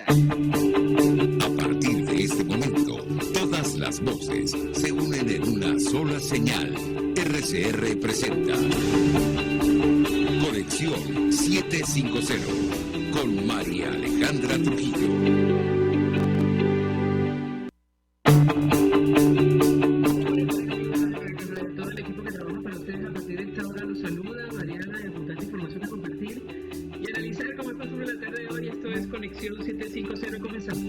Perfecta. A partir de este momento, todas las voces se unen en una sola señal. RCR presenta Conexión 750 con María Alejandra Trujillo. Conexión 750, comenzamos.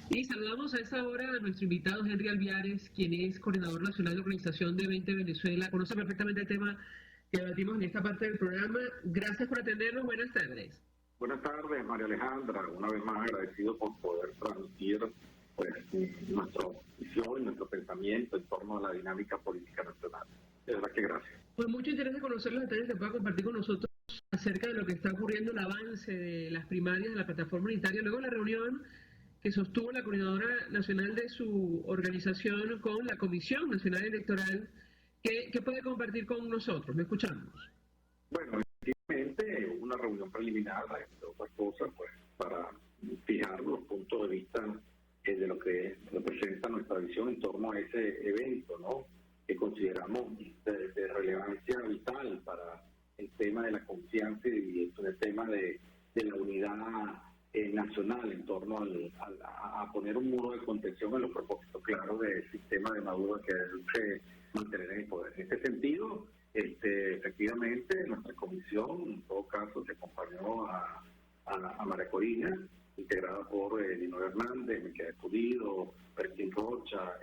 Y saludamos a esta hora a nuestro invitado Henry Alviares, quien es coordinador nacional de Organización de 20 Venezuela. Conoce perfectamente el tema que debatimos en esta parte del programa. Gracias por atendernos. Buenas tardes. Buenas tardes, María Alejandra. Una vez más agradecido por poder transmitir nuestra visión y nuestro pensamiento en torno a la dinámica política nacional. De verdad que gracias. Pues mucho interés de conocer los detalles que pueda compartir con nosotros acerca de lo que está ocurriendo, el avance de las primarias de la plataforma unitaria, luego la reunión que sostuvo la coordinadora nacional de su organización con la Comisión Nacional Electoral. ¿Qué puede compartir con nosotros? ¿Me escuchamos? Bueno, efectivamente, una reunión preliminar, entre otras cosas, pues para fijar los puntos de vista de lo que representa nuestra visión en torno a ese evento, ¿no?, que consideramos de relevancia vital para el tema de la confianza y el tema de la unidad nacional en torno a poner un muro de contención en los propósitos claros del sistema de Maduro que se mantener en el poder. En este sentido, efectivamente, nuestra comisión, en todo caso, se acompañó a María Corina, integrada por Dino Hernández, Miquel Pulido, Bertín Rocha,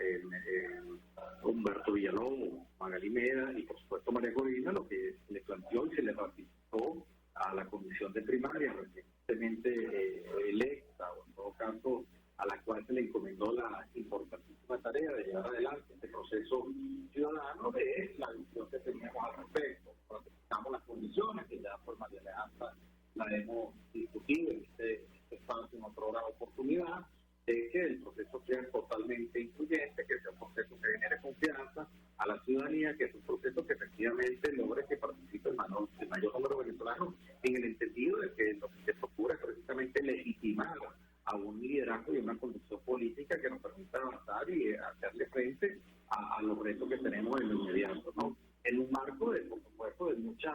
Humberto Villalobos, Magali Meda y por supuesto María Corina, lo que le planteó y se le ratificó a la comisión de primaria recientemente electa, o en todo caso a la cual se le encomendó la importantísima tarea de llevar adelante este proceso ciudadano, de la visión que teníamos al respecto. Ratificamos las condiciones que ya por María Alejandra la hemos discutido en este espacio en otra oportunidad, de que el proceso sea totalmente incluyente, que sea un proceso que genere confianza a la ciudadanía, que es un proceso que efectivamente logre que participe el mayor número de venezolanos, en el entendido de que lo que se procura es precisamente legitimar a un liderazgo y una conducción política que nos permita avanzar y hacerle frente a los retos que tenemos en lo inmediato, ¿no? En un marco, por supuesto, de mucha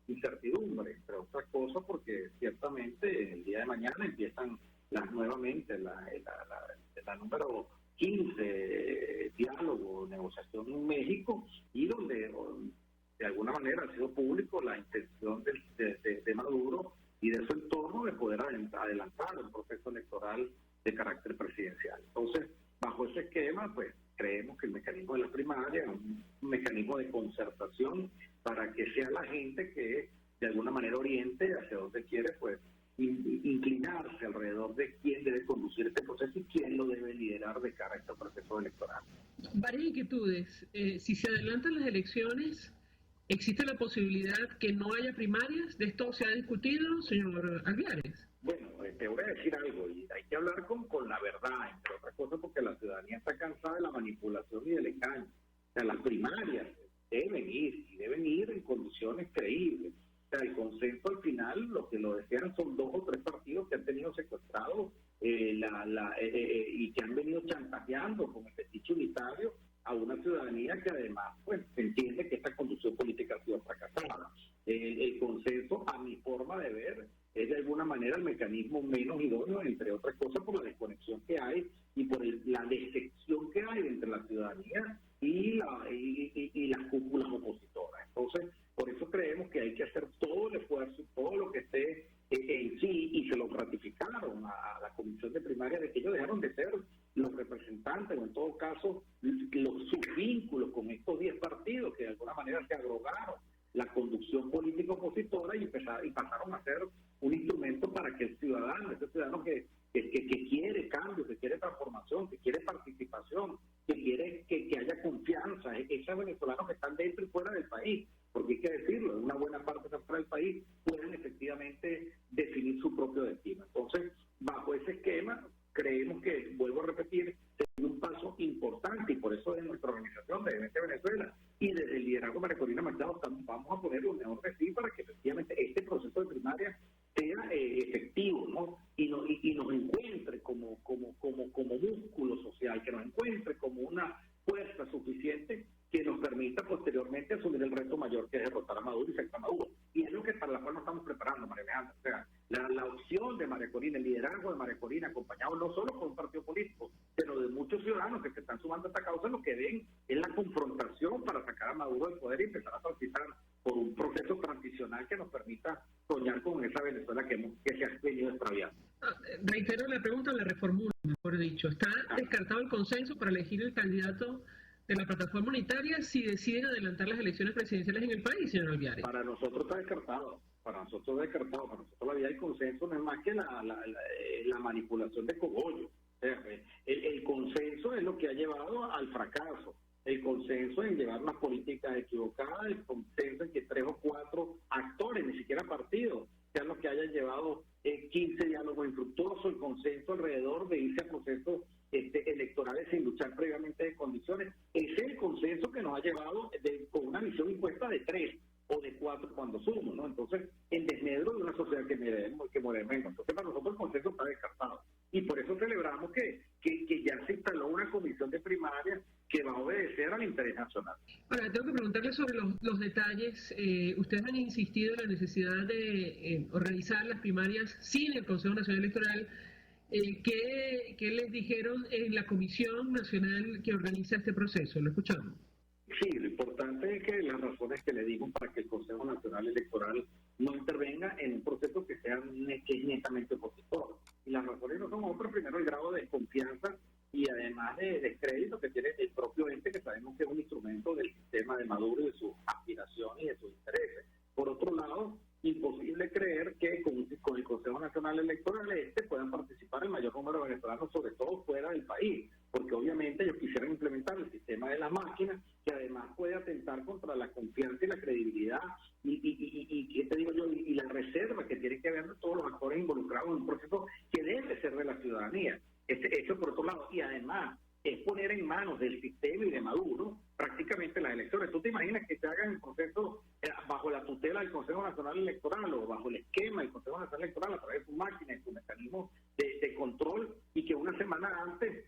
incertidumbre, entre otras cosas, porque ciertamente el día de mañana empiezan nuevamente la número 15 diálogo, negociación en México, y donde de alguna manera ha sido público la intención de Maduro y de su entorno de poder adelantar un proceso electoral de carácter presidencial. Entonces, bajo ese esquema, pues creemos que el mecanismo de la primaria es un mecanismo de concertación para que sea la gente que de alguna manera oriente hacia donde quiere, pues inclinarse alrededor de quién debe conducir este proceso y quién lo debe liderar de cara a este proceso electoral. Varias inquietudes. Si se adelantan las elecciones, ¿existe la posibilidad que no haya primarias? ¿De esto se ha discutido, señor Alviares? Bueno, te voy a decir algo, y hay que hablar con la verdad, entre otras cosas, porque la ciudadanía está cansada de la manipulación y del engaño. O sea, las primarias deben ir en condiciones creíbles. O sea, el consenso al final, lo que lo desean son 2 o 3 partidos que han tenido secuestrados y que han venido chantajeando con el fetiche unitario a una ciudadanía que además pues entiende que esta conducción política ha sido fracasada. El consenso, a mi forma de ver, es de alguna manera el mecanismo menos idóneo, entre otras cosas por la desconexión que hay y por la decepción que hay entre la ciudadanía y las cúpulas opositoras. Entonces, por eso creemos que hay que hacer todo el esfuerzo, todo lo que esté en sí, y se lo ratificaron a la comisión de primaria de que ellos dejaron de ser los representantes, o en todo caso, sus vínculos con estos 10 partidos que de alguna manera se abrogaron la conducción política opositora y pasaron a ser un instrumento para que el ciudadano, ese ciudadano que quiere cambio, que quiere transformación, que quiere participación, que quiere que haya confianza, esos venezolanos que están dentro y fuera del país, porque hay que decirlo, una buena parte de fuera del país pueden efectivamente definir su propio destino. Entonces, bajo ese esquema, creemos que, vuelvo a repetir, sería un paso importante, y por eso desde nuestra organización, de 20 Venezuela, y desde el liderazgo de María Corina Machado, vamos vamos a poner lo mejor de sí para que efectivamente este proceso de primaria sea efectivo, ¿no? Y nos encuentre como músculo social, que nos encuentre como una fuerza suficiente que nos permita posteriormente asumir el reto mayor, que es derrotar a Maduro y sacar a Maduro. Y es lo que para la cual nos estamos preparando, María Alejandra. O sea, la opción de María Corina, el liderazgo de María Corina, acompañado no solo por un partido político, sino de muchos ciudadanos que se están sumando a esta causa, lo que ven es la confrontación para sacar a Maduro del poder y empezar a transitar por un proceso transicional que nos permita soñar con esa Venezuela que se ha venido extraviando. Reitero la pregunta, la reformulo, mejor dicho. ¿Está descartado el consenso para elegir el candidato de la plataforma unitaria si deciden adelantar las elecciones presidenciales en el país, señor Alviares? Para nosotros está descartado. Para nosotros la vía del consenso no es más que la manipulación de cogollo. O sea, el consenso es lo que ha llevado al fracaso. El consenso en llevar unas políticas equivocadas, el consenso en que 3 o 4 actores, ni siquiera partidos, sean los que hayan llevado 15 diálogos infructuosos, el consenso alrededor de irse a procesos electorales sin luchar previamente de condiciones. Ese es el consenso que nos ha llevado con una visión impuesta de 3 o de 4 cuando sumo, ¿no? Entonces, en desmedro de una sociedad que muere menos. Entonces, para nosotros el consenso está descartado. Y por eso celebramos que ya se instaló una comisión de primarias que va a obedecer al interés nacional. Ahora, tengo que preguntarle sobre los detalles. Ustedes han insistido en la necesidad de organizar las primarias sin el Consejo Nacional Electoral. ¿Qué les dijeron en la Comisión Nacional que organiza este proceso? ¿Lo escuchamos? Sí, lo importante es que las razones que le digo para que el Consejo Nacional Electoral no intervenga en un proceso que es netamente opositor. Y las razones no son otras, primero el grado de desconfianza y además de descrédito que tiene el propio ente, que sabemos que es un instrumento del sistema de Maduro y de sus aspiraciones y de sus intereses. Por otro lado, imposible creer que con el Consejo Nacional Electoral puedan participar el mayor número de venezolanos, sobre todo fuera del país, porque obviamente ellos quisieran implementar el sistema de las máquinas, que además puede atentar contra la confianza y la credibilidad y ¿qué te digo yo? Y la reserva que tiene que haber de todos los actores involucrados en un proceso que debe ser de la ciudadanía. Eso por otro lado, y además es poner en manos del sistema y de Maduro prácticamente las elecciones. ¿Tú te imaginas que se hagan el proceso bajo la tutela del Consejo Nacional Electoral o bajo el esquema del Consejo Nacional Electoral a través de su máquina y su mecanismo de control, y que una semana antes,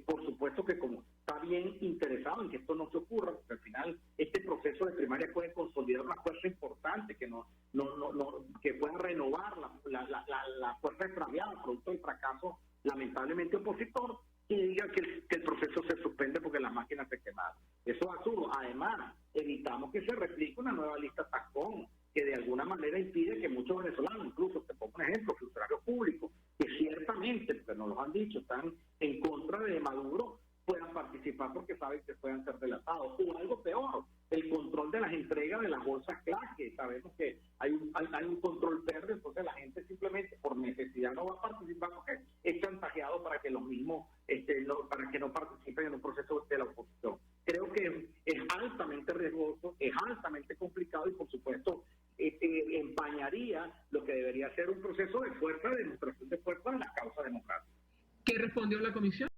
por supuesto que como está bien interesado en que esto no se ocurra, porque al final este proceso de primaria puede consolidar una fuerza importante que pueda renovar la fuerza extraviada producto del fracaso lamentablemente opositor, y diga que el proceso se suspende porque las máquinas se quemaron. Eso es absurdo. Además, evitamos que se replique una nueva lista Tascón, que de alguna manera impide que muchos venezolanos, incluso te pongo un ejemplo, funcionarios públicos, que ciertamente, porque nos lo han dicho, están en contra de Maduro, puedan participar porque saben que puedan ser delatados. O algo peor, el control de las entregas de las bolsas clase. Sabemos que hay un control verde, entonces la gente simplemente por necesidad no va a participar porque es chantajeado para que los mismos, para que no participen en un proceso de la oposición. Creo que es altamente riesgoso, es altamente complicado y por supuesto empañaría lo que debería ser un proceso de fuerza, de demostración de fuerza en la causa democrática. ¿Qué respondió la comisión?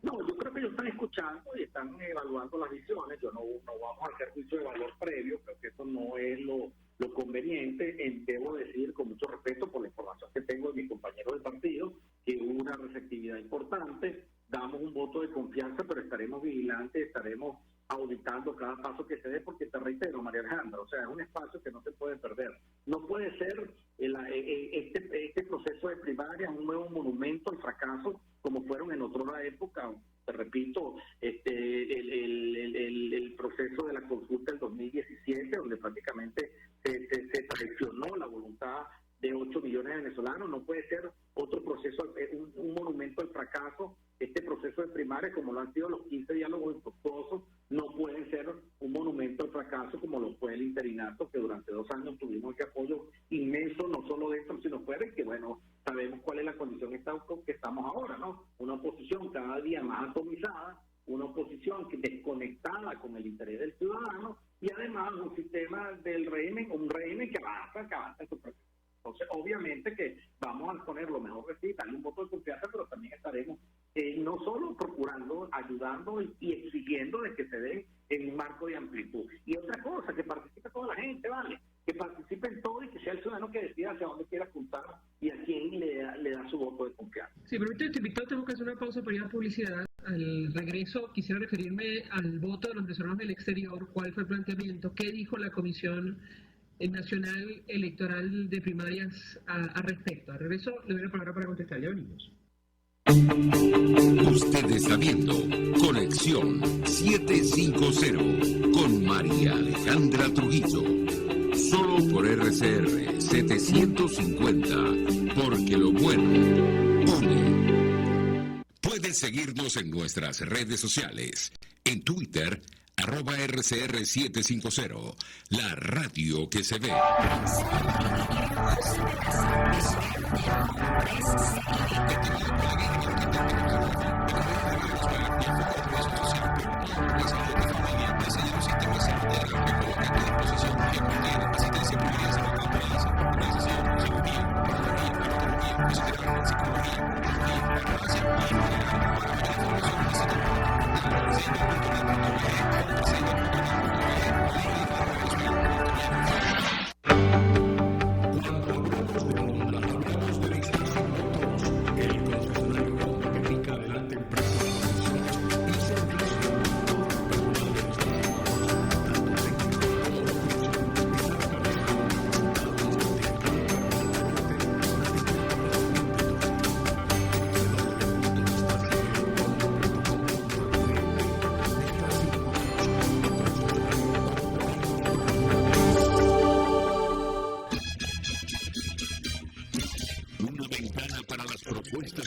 No, yo creo que ellos están escuchando y están evaluando las visiones. Yo no vamos a hacer juicio de valor previo, creo que eso no es lo conveniente. Debo decir, con mucho respeto por la información que tengo de mis compañeros del partido, que hubo una receptividad importante, damos un voto de confianza, pero estaremos vigilantes, estaremos auditando cada paso que se dé, porque te reitero, María Alejandra, o sea, es un espacio que no se puede perder. No puede ser este proceso de primaria un nuevo monumento al fracaso, como fueron en otra época. Te repito, el proceso de la consulta del 2017, donde prácticamente se traicionó la voluntad de 8 millones de venezolanos. No puede ser otro proceso, un monumento al fracaso. Este proceso de primaria, como lo han sido los 15 diálogos infructuosos, no pueden ser un monumento al fracaso como lo fue el interinato, que durante 2 años tuvimos ese apoyo inmenso, no solo de esto, sino fuera, y que bueno, sabemos cuál es la condición que estamos ahora, ¿no? Una oposición cada día más atomizada, una oposición que desconectada con el interés del ciudadano, y además un sistema del régimen, un régimen que avanza en su proceso. Entonces, obviamente que vamos a poner lo mejor de sí, darle un voto de confianza, pero también estaremos no solo procurando, ayudando y exigiendo de que se dé en un marco de amplitud. Y otra cosa, que participe toda la gente, ¿vale? Que participe en todo y que sea el ciudadano que decida hacia dónde quiere apuntar y a quién le da su voto de confianza. Sí, permíteme, invitado, tengo que hacer una pausa para ir a publicidad. Al regreso quisiera referirme al voto de los venezolanos del exterior, cuál fue el planteamiento, qué dijo la Comisión Nacional Electoral de Primarias al respecto. Al regreso le doy la palabra para contestar. Ya venimos. Usted está viendo Conexión 750 con María Alejandra Trujillo. Solo por RCR 750, porque lo bueno une. Puedes seguirnos en nuestras redes sociales. En Twitter, @RCR750, la radio que se ve.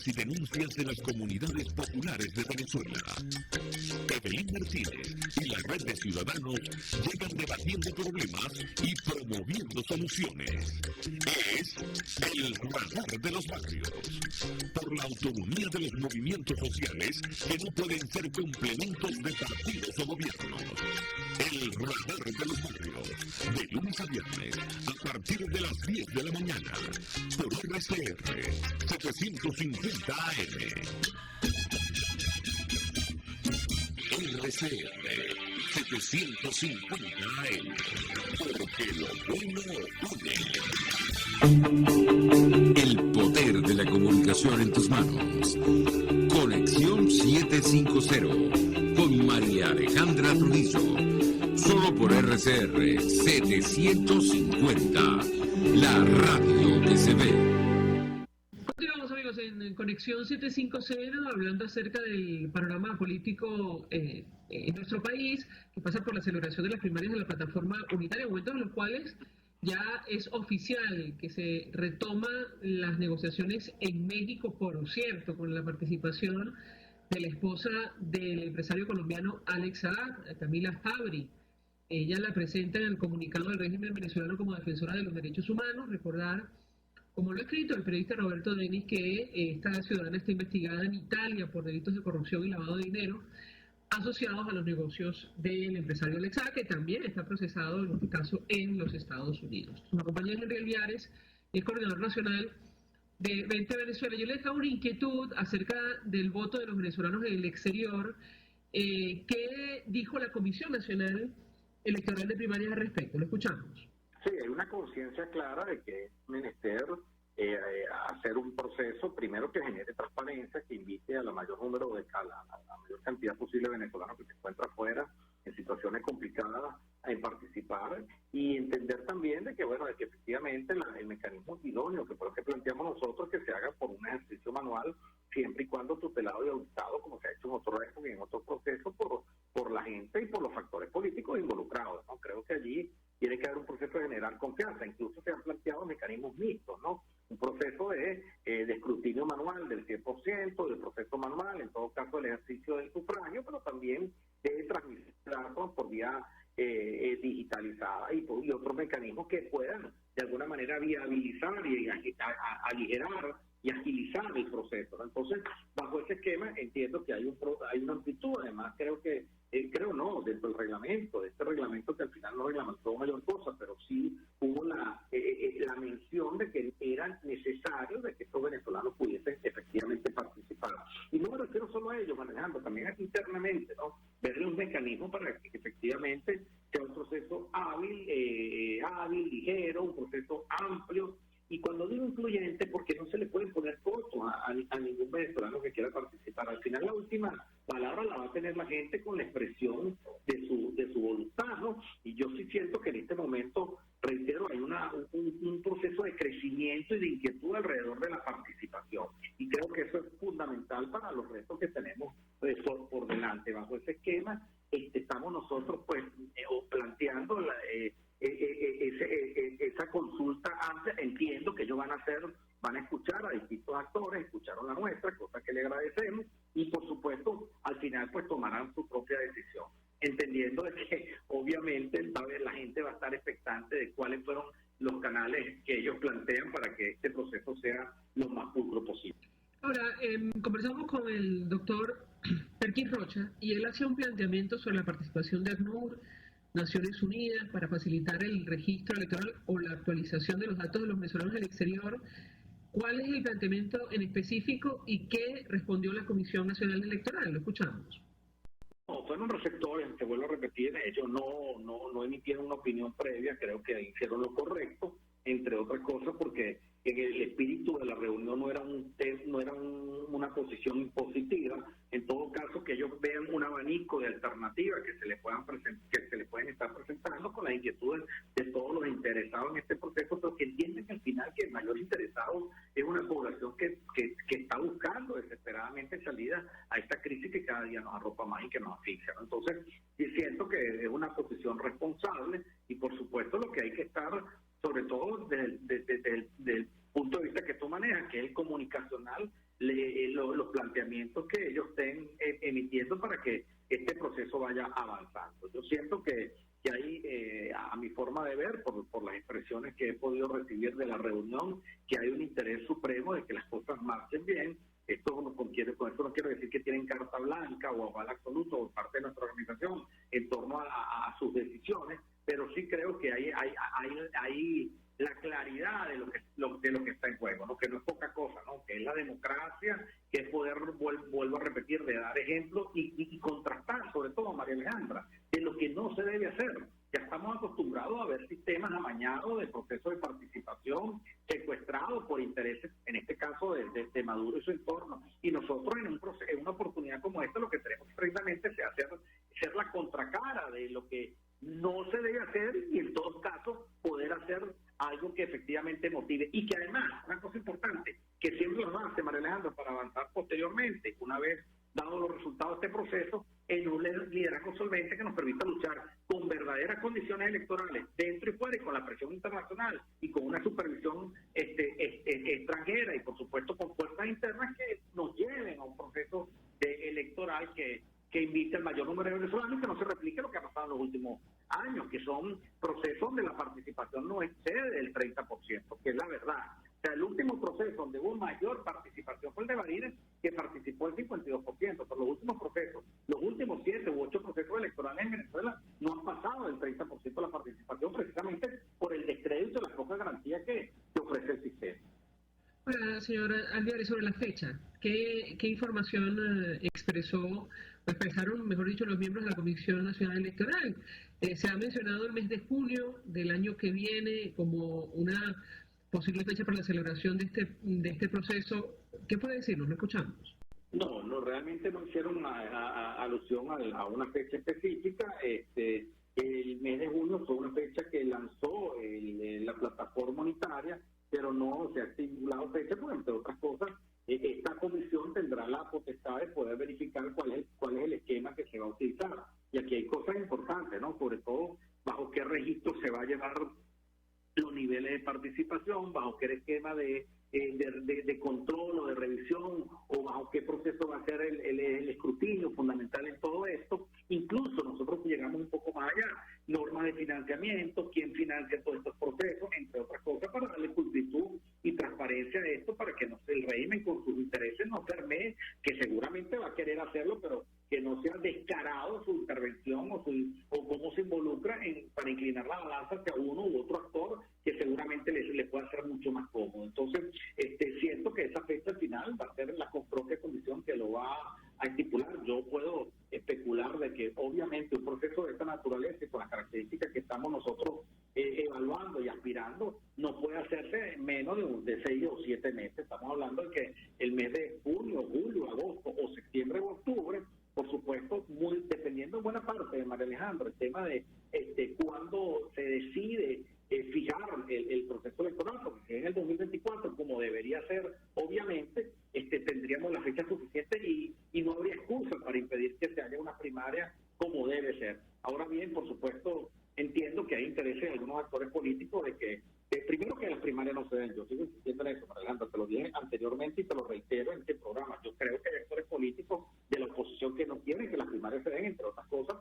Y denuncias de las comunidades populares de Venezuela. Evelyn Martínez y la red de ciudadanos llegan debatiendo problemas y promoviendo soluciones. Es el radar de los barrios. Por la autonomía de los movimientos sociales que no pueden ser complementos de partidos o gobiernos. El radar de los barrios. De lunes a viernes, a partir de las 10 de la mañana. Por RCR 750 AM. RCR 750 AM. Porque lo bueno une. El poder de la comunicación en tus manos. Conexión 750 con María Alejandra Trujillo. Solo por RCR 750, la radio que se ve. Continuamos, amigos, en Conexión 750, hablando acerca del panorama político en nuestro país, que pasa por la celebración de las primarias de la plataforma unitaria, momentos en los cuales ya es oficial que se retoman las negociaciones en México, por cierto, con la participación de la esposa del empresario colombiano Alex Saab, Camila Fabri. Ella la presenta en el comunicado del régimen venezolano como defensora de los derechos humanos. Recordar, como lo ha escrito el periodista Roberto Denis, que esta ciudadana está investigada en Italia por delitos de corrupción y lavado de dinero asociados a los negocios del empresario Alex Saab, que también está procesado en este caso en los Estados Unidos. Me acompaña Henry Alviares, el coordinador nacional de Vente Venezuela. Yo le dejaba una inquietud acerca del voto de los venezolanos en el exterior. ¿Qué dijo la Comisión Nacional Electoral de Primarias al respecto? Lo escuchamos. Sí, hay una conciencia clara de que es menester hacer un proceso, primero que genere transparencia, que invite a la mayor número de a la mayor cantidad posible de venezolanos que se encuentran afuera en situaciones complicadas en participar, y entender también de que, bueno, de que efectivamente el mecanismo idóneo que por lo que planteamos nosotros, que se haga por un ejercicio manual, siempre y cuando tutelado y auditado, como se ha hecho en otros retos y en otros procesos, por la gente y por los factores políticos involucrados, ¿no? Creo que allí tiene que haber un proceso de generar confianza. Incluso se han planteado mecanismos mixtos, ¿no? Un proceso de escrutinio manual del 100%, del proceso manual, en todo caso el ejercicio del sufragio, pero también de transmisión por vía digitalizada y otros mecanismos que puedan de alguna manera viabilizar y aligerar y agilizar el proceso, ¿no? Entonces, bajo ese esquema entiendo que hay una amplitud. Además creo que dentro del reglamento, de este reglamento, que al final no reglamentó mayor cosa, pero sí hubo la mención de que era necesario de que estos venezolanos pudiesen efectivamente participar. Y no me refiero hábil, ligero, un proceso amplio. Y cuando digo incluyente, porque no se le pueden poner cortos a ningún venezolano que quiera participar. Al final la última palabra la va a tener la gente con la expresión de su voluntad, ¿no? Y yo sí siento que en este momento, reitero, hay un proceso de crecimiento y de inquietud alrededor de la participación. Y creo que eso es fundamental para los retos que tenemos por delante. Bajo ese esquema, estamos nosotros pues planteando esa consulta amplia. Entiendo que ellos van a escuchar a distintos actores, escucharon la nuestra, cosa que le agradecemos, y por supuesto al final pues tomarán su propia decisión, entendiendo de que obviamente la gente va a estar expectante de cuáles fueron los canales que ellos plantean para que este proceso sea lo más pulcro posible. Ahora, conversamos con el doctor Perkin Rocha y él hacía un planteamiento sobre la participación de ACNUR, Naciones Unidas, para facilitar el registro electoral o la actualización de los datos de los venezolanos en el exterior. ¿Cuál es el planteamiento en específico y qué respondió la Comisión Nacional Electoral? Lo escuchamos. No, fueron receptores, te vuelvo a repetir, ellos no emitieron una opinión previa, creo que hicieron lo correcto, entre otras cosas porque en el espíritu de la reunión no era una posición impositiva. En todo caso, que ellos vean un abanico de alternativas que se les pueden estar presentando con las inquietudes de todos los interesados en este proceso, pero que entienden que al final que el mayor interesado es una población que está buscando desesperadamente salida a esta crisis que cada día nos arropa más y que nos asfixia, ¿no? Entonces, sí siento que es una posición responsable y por supuesto lo que hay que estar, sobre todo desde el punto de vista que tú manejas, que es el comunicacional, los planteamientos que ellos estén emitiendo para que este proceso vaya avanzando. Yo siento que hay, a mi forma de ver, por las expresiones que he podido recibir de la reunión, que hay un interés supremo de que las cosas marchen bien. Con esto no quiero decir que tienen carta blanca o aval absoluto por parte de nuestra organización en torno a sus decisiones, pero sí creo que hay la claridad de lo que está en juego, ¿no? Que no es poca cosa, ¿no? Que es la democracia, que es poder, vuelvo a repetir, de dar ejemplos y contrastar, sobre todo, María Alejandra, de lo que no se debe hacer. Ya estamos acostumbrados a ver sistemas amañados de procesos de participación secuestrados por intereses, en este caso de Maduro y su entorno. Y nosotros en una oportunidad como esta lo que tenemos precisamente es ser la contracara de lo que no se debe hacer y en todos casos poder hacer algo que efectivamente motive y que además, una cosa importante, que siempre lo hace María Alejandra para avanzar posteriormente, una vez dados los resultados de este proceso, en un liderazgo solvente que nos permita luchar con verdaderas condiciones electorales dentro y fuera y con la presión internacional y con una supervisión extranjera y por supuesto con fuerzas internas que nos lleven a un proceso electoral que invite al mayor número de venezolanos y que no se replique lo que ha pasado en los últimos años, que son procesos donde la participación no excede del 30%, que es la verdad. O sea, el último proceso donde hubo mayor participación fue el de Barinas, que participó el 52%, pero los últimos procesos, los últimos 7 u 8 procesos electorales en Venezuela no han pasado del 30% de la participación, precisamente por el descrédito y la poca garantía que ofrece el sistema. Bueno, señora Alvear, sobre la fecha, ¿qué información expresaron, mejor dicho, los miembros de la Comisión Nacional Electoral? Se ha mencionado el mes de junio del año que viene como una posible fecha para la celebración de este proceso. ¿Qué puede decirnos? Lo escuchamos. No, realmente no hicieron alusión a una fecha específica. El mes de junio fue una fecha que lanzó la plataforma unitaria, pero no se ha estipulado fecha, porque entre otras cosas, esta comisión tendrá la potestad de poder verificar cuál es el esquema que se va a utilizar. Y aquí hay cosas importantes, ¿no? Sobre todo, bajo qué registro se va a llevar los niveles de participación, bajo qué esquema de control o de revisión, o bajo qué proceso va a ser el escrutinio fundamental en todo esto. Incluso nosotros llegamos un poco más allá, normas de financiamiento, quién financia todos estos procesos, entre otras cosas, para darle pulcritud y transparencia a esto, para que el régimen con sus intereses no permee, que seguramente va a querer hacerlo, pero que no sea descarado su intervención o cómo se involucra para inclinar la balanza hacia uno u otro actor que seguramente le pueda ser mucho más cómodo. Entonces, siento que esa fecha final va a ser la propia comisión que lo va a estipular. Yo puedo especular de que obviamente un proceso de esta naturaleza y con las características que estamos nosotros evaluando y aspirando, no puede hacerse en menos de 6 o 7 meses. Estamos hablando de que el mes de junio, julio, agosto o septiembre o octubre, por supuesto, muy dependiendo en buena parte de María Alejandra, el tema de cuándo se decide fijar el proceso electoral, porque si en el 2024, como debería ser, obviamente, tendríamos la fecha suficiente y no habría excusa para impedir que se haya una primaria como debe ser. Ahora bien, por supuesto, entiendo que hay intereses de algunos actores políticos de que primero que las primarias no se den. Yo sigo insistiendo en eso, María Alejandra, te lo dije anteriormente y te lo reitero en este programa. Yo creo que hay actores políticos de la oposición que no quieren que las primarias se den, entre otras cosas,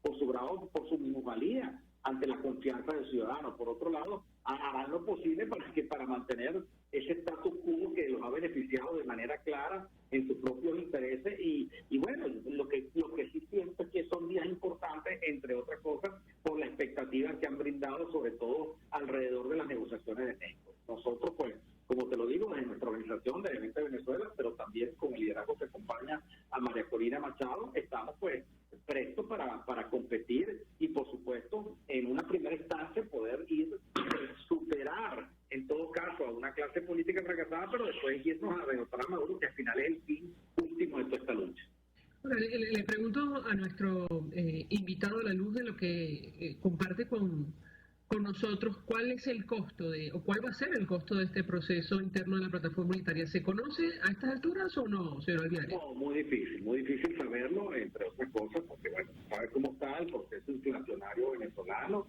por su grado, por su minusvalía ante la confianza del ciudadano. Por otro lado, harán lo posible para mantener ese status quo que los ha beneficiado de manera clara en sus propios intereses y bueno, lo que sí siento es que son días importantes, entre otras cosas, por la expectativa que han brindado, sobre todo alrededor de las negociaciones de México. Nosotros, pues, como te lo digo, desde nuestra organización de Gente de Venezuela, pero también con el liderazgo que acompaña a María Corina Machado, estamos pues prestos para competir y, por supuesto, en una primera instancia poder superar, en todo caso, a una clase política fracasada, pero después irnos a derrotar a Maduro, que al final es el fin último de toda esta lucha. Ahora, le pregunto a nuestro invitado, a la luz de lo que comparte con nosotros, ¿cuál es el costo o cuál va a ser el costo de este proceso interno de la plataforma unitaria? ¿Se conoce a estas alturas o no, señor Alviares? No, muy difícil saberlo, entre otras cosas, porque bueno, sabe cómo está el proceso inflacionario venezolano,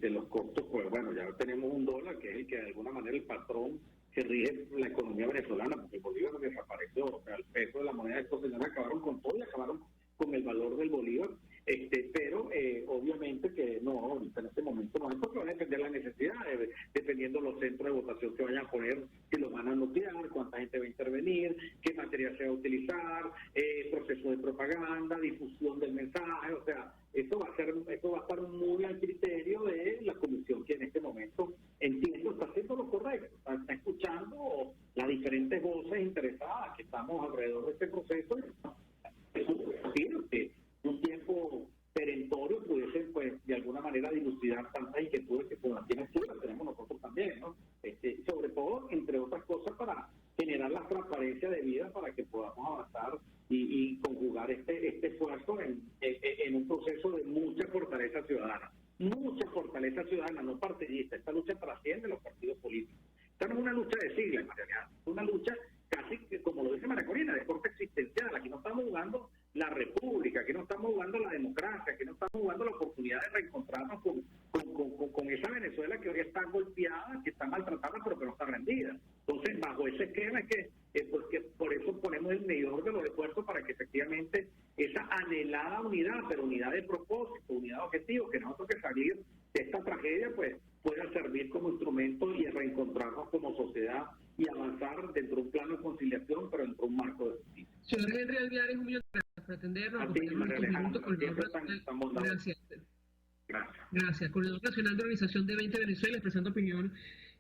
los costos, pues bueno, ya tenemos un dólar que es el que de alguna manera el patrón que rige la economía venezolana, porque el bolívar no desapareció, o sea, el peso de la moneda de estos señores acabaron con todo y acabaron con el valor del bolívar, pero obviamente que no, en este momento no, porque van a depender las necesidades, dependiendo los centros de votación que vayan a poner, si los van a nuclear, cuánta gente va a intervenir, qué material se va a utilizar, proceso de propaganda, difusión del mensaje, o sea, esto va a estar muy al criterio de la comisión que en este momento entiendo está haciendo lo correcto, está escuchando las diferentes voces interesadas que estamos alrededor de este proceso. Que un tiempo perentorio pudiese, pues, de alguna manera dilucidar tantas inquietudes que como las tienes tú, las tenemos nosotros también, ¿no? Sobre todo, entre otras cosas, para generar la transparencia debida para que podamos avanzar y conjugar este esfuerzo en un proceso de mucha fortaleza ciudadana, no partidista. Esta lucha trasciende los partidos políticos. Esta no es una lucha de siglas, María Alejandra, es una lucha casi que, como lo dice María Corina, de corte existencial. Aquí no estamos jugando la república, aquí no estamos jugando la democracia, aquí no estamos jugando la oportunidad de reencontrarnos con esa Venezuela que hoy está golpeada, que está maltratada, pero que no está rendida. Entonces, bajo ese esquema es que porque por eso ponemos el medidor de los esfuerzos para que efectivamente esa anhelada unidad, pero unidad de propósito, unidad de objetivo, que nosotros que salir de esta tragedia, pues pueda servir como instrumento y reencontrarnos como sociedad y avanzar dentro de un plano de conciliación, pero dentro de un marco de justicia. Señor Henry Alviares, un millón de gracias por atendernos. Gracias. Coordinador Nacional de Organización de 20 Venezuela, expresando opinión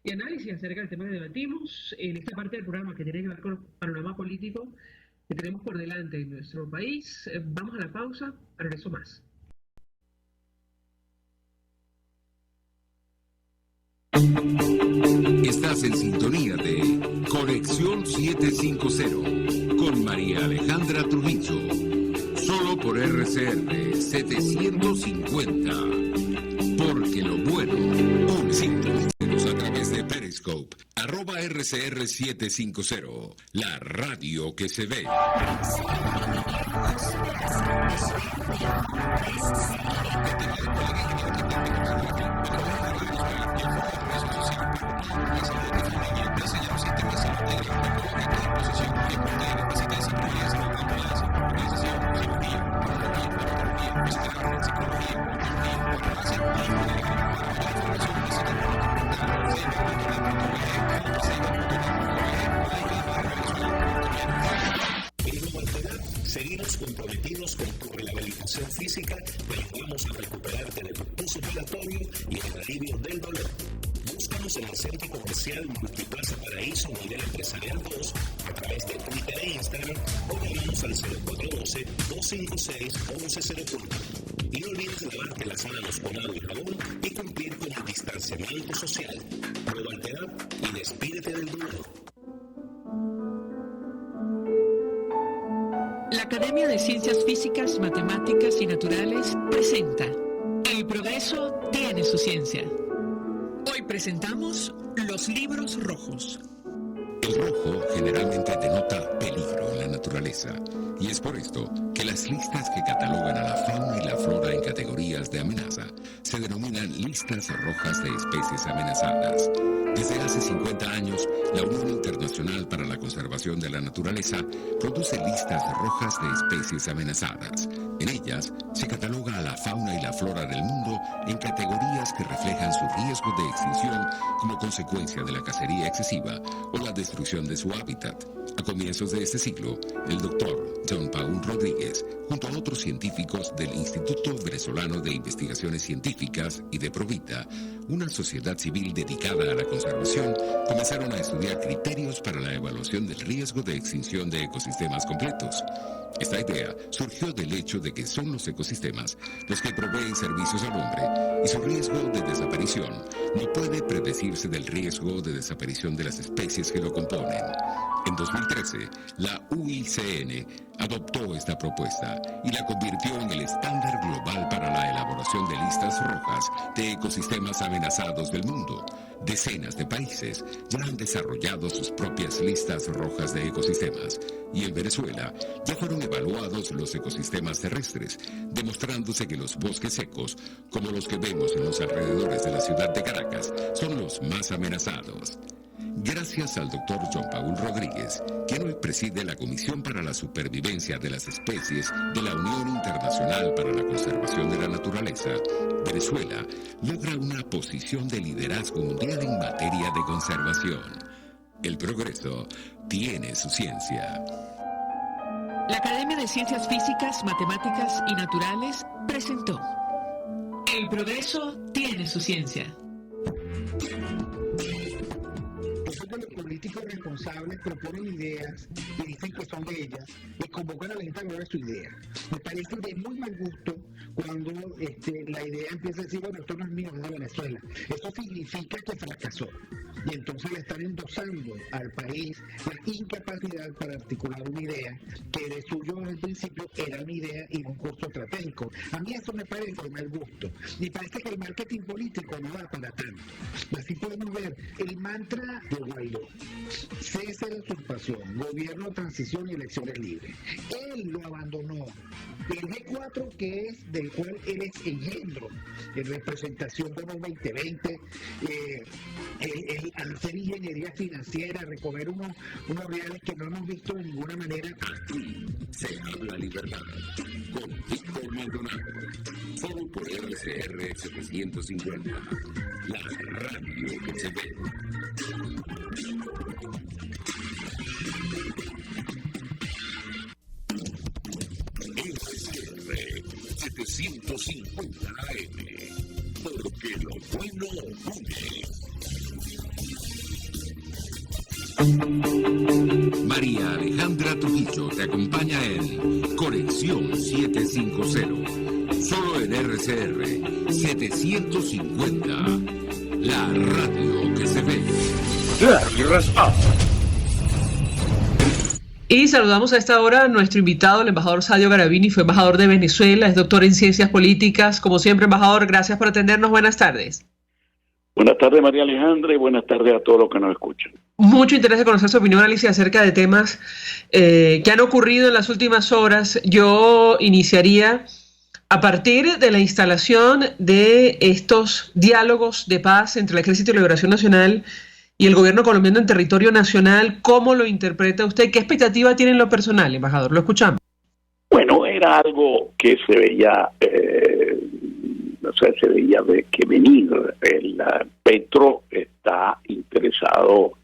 y análisis acerca del tema que debatimos en esta parte del programa que tiene que ver con el panorama político que tenemos por delante en nuestro país. Vamos a la pausa, regreso más. Estás en sintonía de Conexión 750 con María Alejandra Trujillo, solo por RCR 750, porque lo bueno, sintonícenos a través de Periscope, @RCR 750, la radio que se ve. Seguimos comprometidos con tu rehabilitación física, te ayudamos a recuperarte del post-operatorio y el alivio del dolor. Búscanos en el Centro Comercial Multiplaza Paraíso Nivel Empresarial 2 a través de Twitter e Instagram o llamamos al 0412-256-1104. Y no olvides lavarte las manos con agua y jabón y cumplir con el distanciamiento social, prueba al edad y despídete del dolor. La Academia de Ciencias Físicas, Matemáticas y Naturales presenta El progreso tiene su ciencia. Hoy presentamos los libros rojos. El rojo generalmente denota peligro en la naturaleza, y es por esto que las listas que catalogan a la fauna y la flora en categorías de amenaza se denominan listas rojas de especies amenazadas. Desde hace 50 años, la Unión Internacional para la Conservación de la Naturaleza produce listas rojas de especies amenazadas. En ellas se cataloga a la fauna y la flora del mundo en categorías que reflejan su riesgo de extinción como consecuencia de la cacería excesiva o la destrucción de su hábitat. A comienzos de este siglo, el doctor John Paul Rodríguez, junto a otros científicos del Instituto Venezolano de Investigaciones Científicas y de Provita, una sociedad civil dedicada a la conservación, comenzaron a estudiar criterios para la evaluación del riesgo de extinción de ecosistemas completos. Esta idea surgió del hecho de que son los ecosistemas los que proveen servicios al hombre y su riesgo de desaparición no puede predecirse del riesgo de desaparición de las especies que lo componen. En 2013, la UICN adoptó esta propuesta y la convirtió en el estándar global para la elaboración de listas rojas de ecosistemas amenazados del mundo. Decenas de países ya han desarrollado sus propias listas rojas de ecosistemas y en Venezuela ya fueron evaluados los ecosistemas terrestres, demostrándose que los bosques secos, como los que vemos en los alrededores de la ciudad de Caracas, son los más amenazados. Gracias al doctor John Paul Rodríguez, quien hoy preside la Comisión para la Supervivencia de las Especies de la Unión Internacional para la Conservación de la Naturaleza, Venezuela logra una posición de liderazgo mundial en materia de conservación. El progreso tiene su ciencia. La Academia de Ciencias Físicas, Matemáticas y Naturales presentó El progreso tiene su ciencia. Los políticos responsables proponen ideas y dicen que son de ellas y convocan a la gente a ver su idea. Me parece de muy mal gusto cuando la idea empieza a decir, bueno, esto no es mío, es de Venezuela. Eso significa que fracasó. Y entonces le están endosando al país la incapacidad para articular una idea que de suyo desde el principio era una idea y un curso estratégico. A mí eso me parece de mal gusto. Y parece que el marketing político no va para tanto. Así podemos ver el mantra de Guaidó: cese de usurpación, gobierno, transición y elecciones libres. Él lo abandonó. El G4, que es del cual él es engendro, en representación de los 2020, el hacer ingeniería financiera, recoger unos reales que no hemos visto de ninguna manera. Aquí se habla libertad con Víctor Maldonado, solo por RCR 750, la radio que se ve. RCR 750 AM, porque lo bueno une. María Alejandra Trujillo te acompaña en Conexión 750, solo en RCR 750, la radio que se ve. Y saludamos a esta hora a nuestro invitado, el embajador Sadio Garavini, fue embajador de Venezuela, es doctor en Ciencias Políticas. Como siempre, embajador, gracias por atendernos. Buenas tardes. Buenas tardes, María Alejandra, y buenas tardes a todos los que nos escuchan. Mucho interés de conocer su opinión, Alicia, acerca de temas que han ocurrido en las últimas horas. Yo iniciaría a partir de la instalación de estos diálogos de paz entre el Ejército de Liberación Nacional y el gobierno colombiano en territorio nacional. ¿Cómo lo interpreta usted? ¿Qué expectativa tiene en lo personal, embajador? Lo escuchamos. Bueno, era algo que se veía, que venir. El Petro está interesado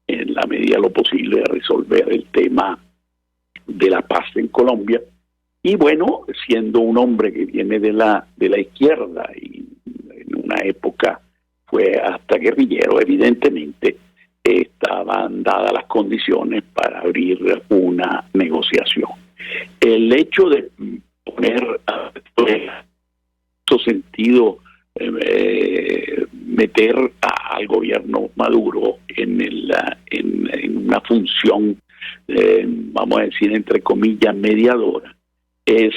en la medida de lo posible de resolver el tema de la paz en Colombia. Y bueno, siendo un hombre que viene de la izquierda y en una época fue hasta guerrillero, evidentemente estaban dadas las condiciones para abrir una negociación. El hecho de poner su sentido me meter al gobierno Maduro en una función, vamos a decir, entre comillas, mediadora, es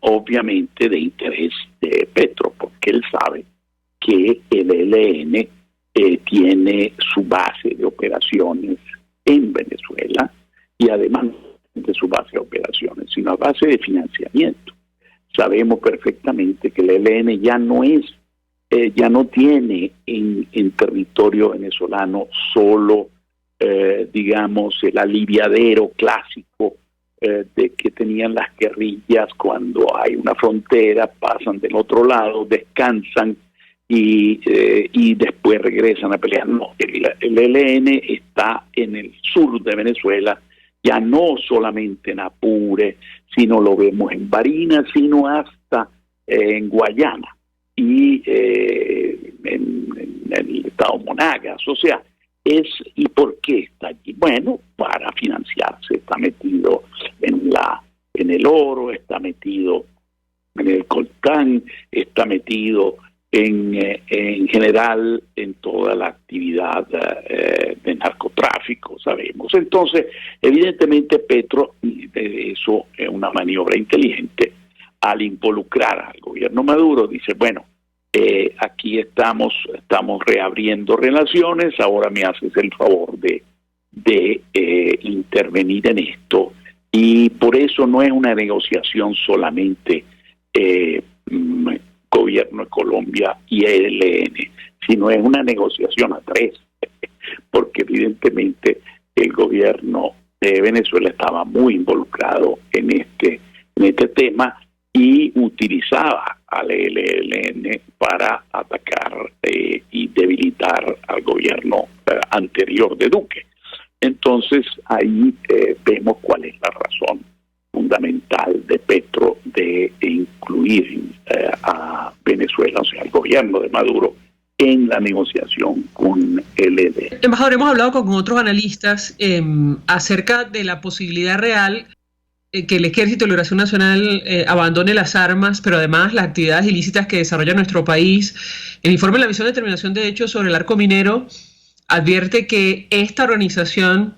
obviamente de interés de Petro, porque él sabe que el ELN tiene su base de operaciones en Venezuela y además de su base de operaciones, sino a base de financiamiento. Sabemos perfectamente que el ELN ya no tiene en territorio venezolano solo, digamos, el aliviadero clásico de que tenían las guerrillas cuando hay una frontera, pasan del otro lado, descansan y después regresan a pelear. No, el ELN está en el sur de Venezuela, ya no solamente en Apure, sino lo vemos en Barinas, sino hasta en Guayana y en el estado Monagas. O sea, ¿y por qué está allí? Bueno, para financiarse. Está metido en el oro, está metido en el coltán, está metido en general en toda la actividad de narcotráfico, sabemos. Entonces, evidentemente Petro, eso es una maniobra inteligente, al involucrar al gobierno Maduro, dice, bueno, aquí estamos reabriendo relaciones, ahora me haces el favor de intervenir en esto, y por eso no es una negociación solamente gobierno de Colombia y ELN, sino es una negociación a tres, porque evidentemente el gobierno de Venezuela estaba muy involucrado en este tema y utilizaba al ELN para atacar y debilitar al gobierno anterior de Duque. Entonces ahí vemos cuál es la razón fundamental de Petro de incluir a Venezuela, o sea, al gobierno de Maduro, en la negociación con el ELN. Embajador, hemos hablado con otros analistas acerca de la posibilidad real que el Ejército de Liberación Nacional abandone las armas, pero además las actividades ilícitas que desarrolla nuestro país. El informe de la Misión de Determinación de Hechos sobre el Arco Minero advierte que esta organización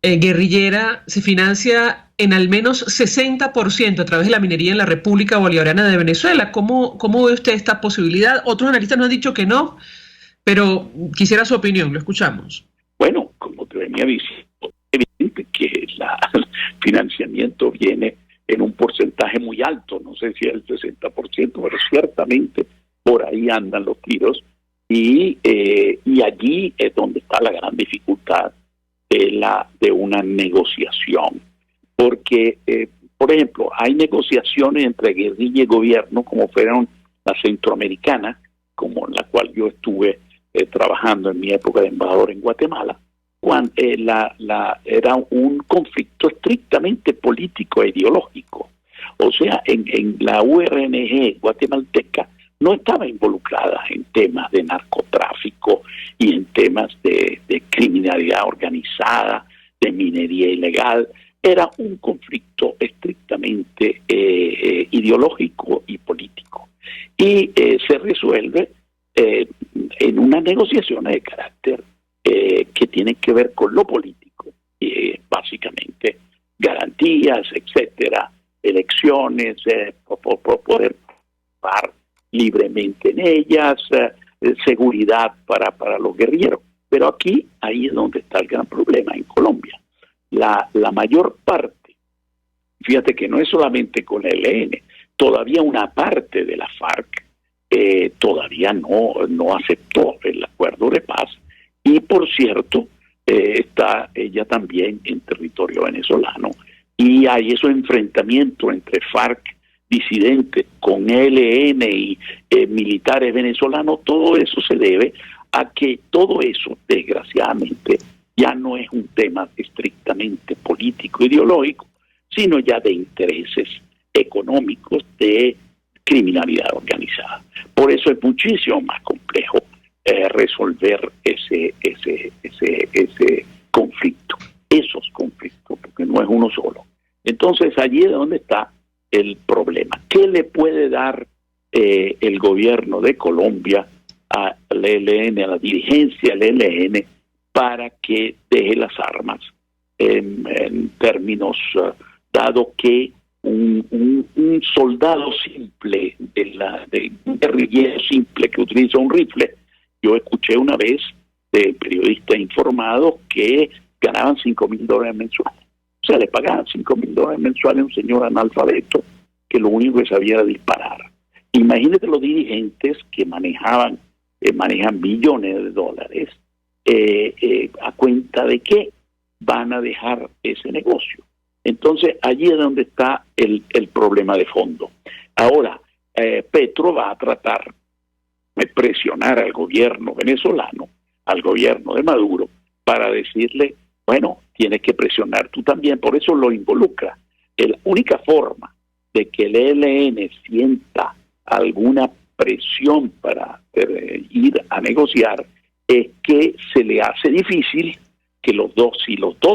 guerrillera se financia en al menos 60% a través de la minería en la República Bolivariana de Venezuela. ¿Cómo ve usted esta posibilidad? Otros analistas nos han dicho que no, pero quisiera su opinión, lo escuchamos. Bueno, como te venía diciendo, es evidente que el financiamiento viene en un porcentaje muy alto, no sé si es el 60%, pero ciertamente por ahí andan los tiros, y allí es donde está la gran dificultad de una negociación. Porque, por ejemplo, hay negociaciones entre guerrilla y gobierno, como fueron la centroamericana, como en la cual yo estuve trabajando en mi época de embajador en Guatemala, cuando era un conflicto estrictamente político e ideológico. O sea, en la URNG guatemalteca no estaba involucrada en temas de narcotráfico y en temas de criminalidad organizada, de minería ilegal. Era un conflicto estrictamente ideológico y político. Y se resuelve en unas negociaciones de carácter que tienen que ver con lo político, básicamente garantías, etcétera, elecciones, poder participar libremente en ellas, seguridad para los guerrilleros. Pero ahí es donde está el gran problema en Colombia. La mayor parte, fíjate que no es solamente con el ELN, todavía una parte de la FARC todavía no aceptó el acuerdo de paz, y por cierto está ella también en territorio venezolano, y hay esos enfrentamientos entre FARC disidentes con ELN y militares venezolanos. Todo eso se debe a que todo eso, desgraciadamente, ya no es un tema estrictamente político ideológico, sino ya de intereses económicos, de criminalidad organizada. Por eso es muchísimo más complejo resolver ese conflicto, esos conflictos, porque no es uno solo. Entonces allí es donde está el problema. ¿Qué le puede dar el gobierno de Colombia al ELN, a la dirigencia del ELN, para que deje las armas en términos, dado que un soldado simple, de un guerrillero simple que utiliza un rifle, yo escuché una vez de periodistas informados que ganaban $5,000 mensuales. O sea, le pagaban $5,000 mensuales a un señor analfabeto que lo único que sabía era disparar. Imagínate los dirigentes que manejan millones de dólares a cuenta de que van a dejar ese negocio. Entonces, allí es donde está el problema de fondo. Ahora, Petro va a tratar de presionar al gobierno venezolano, al gobierno de Maduro, para decirle, bueno, tienes que presionar tú también, por eso lo involucra. La única forma de que el ELN sienta alguna presión para ir a negociar es que se le hace difícil que los dos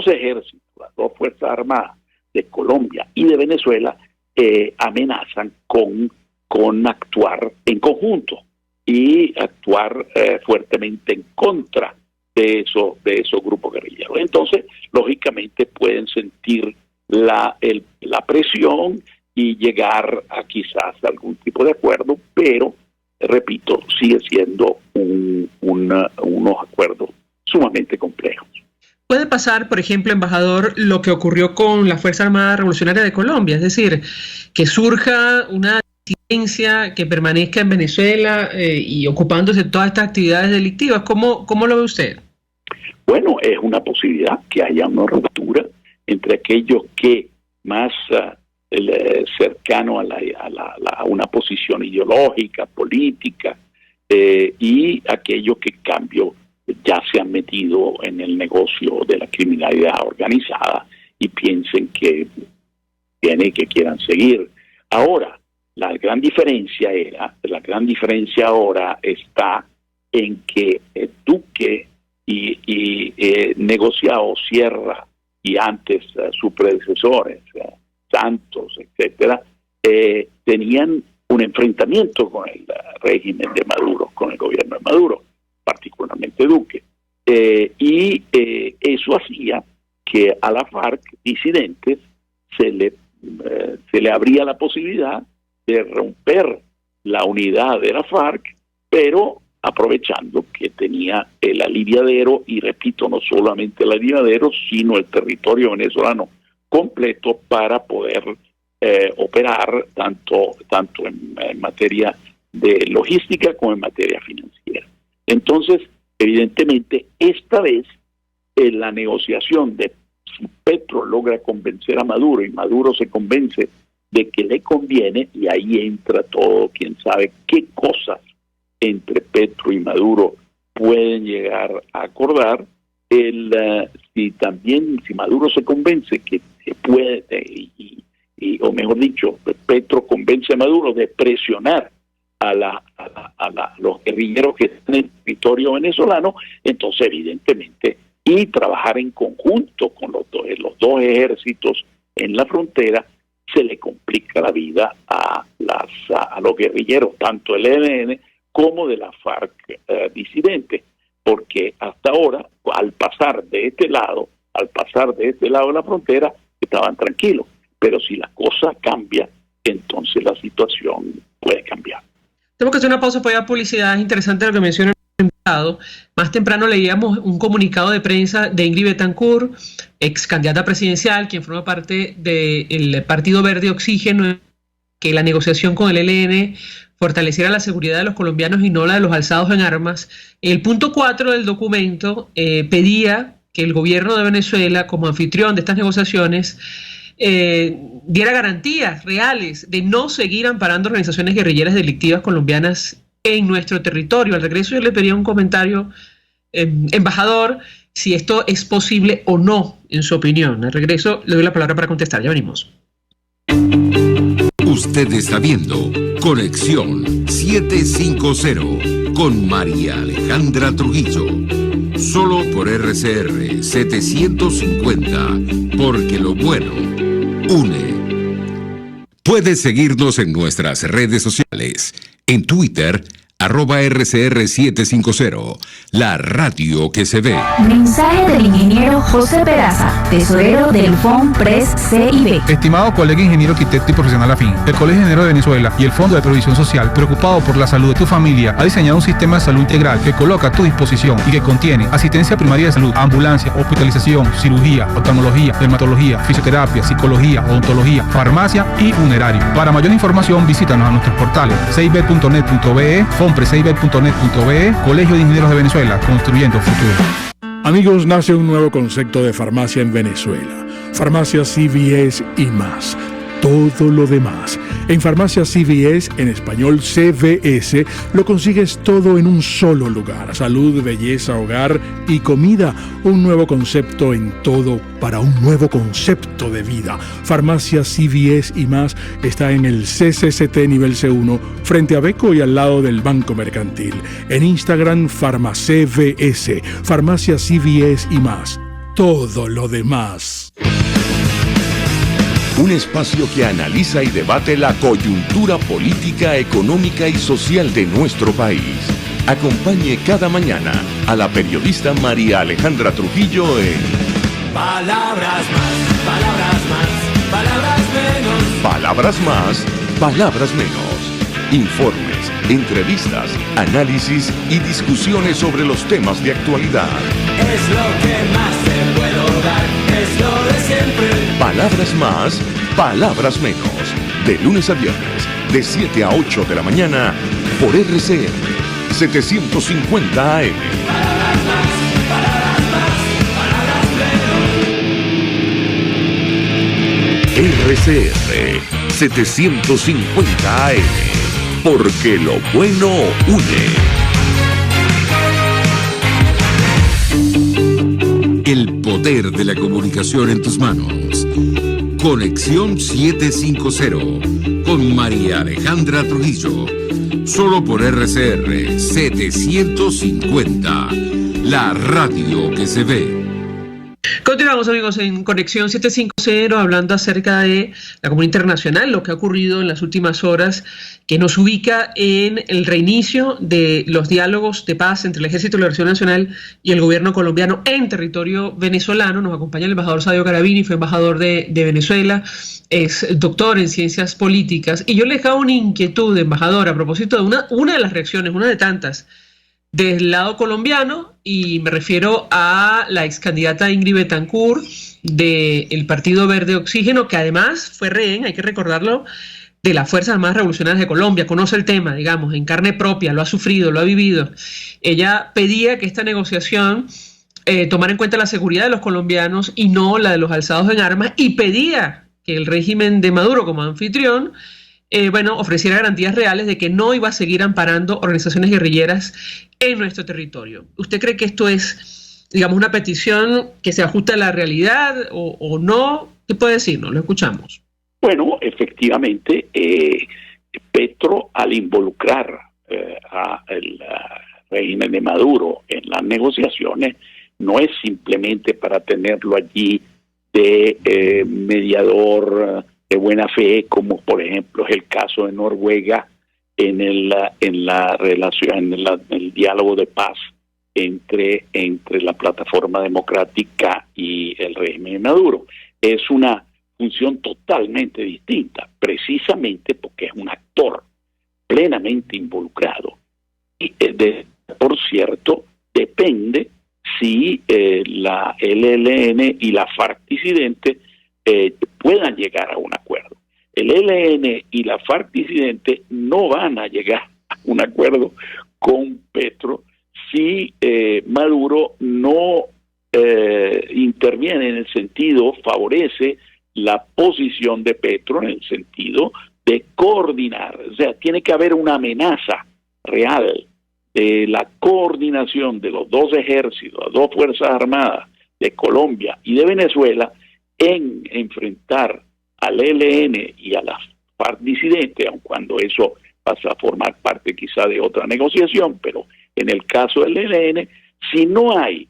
ejércitos, las dos Fuerzas Armadas de Colombia y de Venezuela amenazan con actuar en conjunto y actuar fuertemente en contra de esos grupos guerrilleros. Entonces, lógicamente pueden sentir la presión y llegar a quizás algún tipo de acuerdo, pero, repito, sigue siendo unos acuerdos sumamente complejos. Puede pasar, por ejemplo, embajador, lo que ocurrió con la Fuerza Armada Revolucionaria de Colombia, es decir, que surja una disidencia que permanezca en Venezuela y ocupándose de todas estas actividades delictivas. ¿Cómo lo ve usted? Bueno, es una posibilidad que haya una ruptura entre aquellos que más cercano a una posición ideológica, política, y aquellos que, en cambio, ya se han metido en el negocio de la criminalidad organizada y piensen que quieran seguir. Ahora, la gran diferencia ahora está en que Duque y negociado Sierra y antes sus predecesores, Santos, etcétera, tenían un enfrentamiento con el régimen de Maduro, con el gobierno de Maduro, particularmente Duque, y eso hacía que a la FARC disidentes se le abría la posibilidad de romper la unidad de la FARC, pero aprovechando que tenía el aliviadero, y repito, no solamente el aliviadero, sino el territorio venezolano completo para poder operar tanto en materia de logística como en materia financiera. Entonces, evidentemente, esta vez la negociación de si Petro logra convencer a Maduro y Maduro se convence de que le conviene, y ahí entra todo, quién sabe qué cosas entre Petro y Maduro pueden llegar a acordar. Si Maduro se convence que se puede, o mejor dicho, Petro convence a Maduro de presionar a los guerrilleros que están en el territorio venezolano, entonces evidentemente, y trabajar en conjunto con los dos ejércitos en la frontera, se le complica la vida a los guerrilleros, tanto del ELN como de la FARC disidente, porque hasta ahora, al pasar de este lado de la frontera, estaban tranquilos, pero si la cosa cambia, entonces la situación puede cambiar. Tenemos que hacer una pausa para ir a publicidad. Es interesante lo que menciona el invitado. Más temprano leíamos un comunicado de prensa de Ingrid Betancourt, ex candidata presidencial, quien forma parte del Partido Verde Oxígeno, que la negociación con el ELN fortaleciera la seguridad de los colombianos y no la de los alzados en armas. El punto 4 del documento pedía que el gobierno de Venezuela, como anfitrión de estas negociaciones, diera garantías reales de no seguir amparando organizaciones guerrilleras delictivas colombianas en nuestro territorio. Al regreso yo le pediría un comentario, embajador, si esto es posible o no, en su opinión. Al regreso le doy la palabra para contestar. Ya venimos. Usted está viendo Conexión 750 con María Alejandra Trujillo. Solo por RCR 750, porque lo bueno une. Puedes seguirnos en nuestras redes sociales. En Twitter, @RCR750, la radio que se ve. Mensaje del ingeniero José Peraza, tesorero del FONPRES CIB. Estimado colega ingeniero, arquitecto y profesional afín, el Colegio de Ingenieros de Venezuela y el Fondo de Previsión Social, preocupado por la salud de tu familia, ha diseñado un sistema de salud integral que coloca a tu disposición y que contiene asistencia primaria de salud, ambulancia, hospitalización, cirugía, oftalmología, dermatología, fisioterapia, psicología, odontología, farmacia y funerario. Para mayor información, visítanos a nuestros portales cib.net.be, fonprescib.net.be, Colegio de Ingenieros de Venezuela, construyendo futuro. Amigos, nace un nuevo concepto de farmacia en Venezuela. Farmacia CVS y más. Todo lo demás. En Farmacia CVS, en español CVS, lo consigues todo en un solo lugar. Salud, belleza, hogar y comida. Un nuevo concepto en todo para un nuevo concepto de vida. Farmacia CVS y más está en el CCCT nivel C1, frente a Beco y al lado del Banco Mercantil. En Instagram, FarmaCVS. Farmacia CVS y más. Todo lo demás. Un espacio que analiza y debate la coyuntura política, económica y social de nuestro país. Acompañe cada mañana a la periodista María Alejandra Trujillo en Palabras más, palabras más, palabras menos. Palabras más, palabras menos. Informes, entrevistas, análisis y discusiones sobre los temas de actualidad. Es lo que más te puedo dar, es lo de siempre. Palabras más, palabras menos. De lunes a viernes, de 7 a 8 de la mañana, por RCR 750 AM. Palabras más, palabras más, palabras menos. RCR 750 AM. Porque lo bueno une. El poder de la comunicación en tus manos. Conexión 750 con María Alejandra Trujillo. Solo por RCR 750, la radio que se ve. Continuamos, amigos, en Conexión 750, hablando acerca de la comunidad internacional, lo que ha ocurrido en las últimas horas, que nos ubica en el reinicio de los diálogos de paz entre el Ejército de Liberación Nacional y el gobierno colombiano en territorio venezolano. Nos acompaña el embajador Sadio Carabini, fue embajador de Venezuela, es doctor en ciencias políticas. Y yo le dejaba una inquietud, embajador, a propósito de una de las reacciones, una de tantas, del lado colombiano, y me refiero a la ex candidata Ingrid Betancourt del Partido Verde Oxígeno, que además fue rehén, hay que recordarlo, de las Fuerzas Armadas Revolucionarias de Colombia, conoce el tema, digamos, en carne propia, lo ha sufrido, lo ha vivido. Ella pedía que esta negociación tomara en cuenta la seguridad de los colombianos y no la de los alzados en armas, y pedía que el régimen de Maduro como anfitrión ofreciera garantías reales de que no iba a seguir amparando organizaciones guerrilleras en nuestro territorio. ¿Usted cree que esto es, digamos, una petición que se ajusta a la realidad o no? ¿Qué puede decirnos? Lo escuchamos. Bueno, efectivamente, Petro, al involucrar al régimen de Maduro en las negociaciones, no es simplemente para tenerlo allí de mediador de buena fe, como por ejemplo es el caso de Noruega en la relación, en el diálogo de paz entre la plataforma democrática y el régimen de Maduro. Es una función totalmente distinta, precisamente porque es un actor plenamente involucrado. Y por cierto, depende si la LLN y la FARC disidente puedan llegar a un acuerdo. El ELN y la FARC disidente no van a llegar a un acuerdo con Petro si Maduro no interviene en el sentido, favorece la posición de Petro en el sentido de coordinar. O sea, tiene que haber una amenaza real de la coordinación de los dos ejércitos, las dos fuerzas armadas de Colombia y de Venezuela en enfrentar al ELN y a las FARC disidentes, aun cuando eso pasa a formar parte quizá de otra negociación, pero en el caso del ELN, si no hay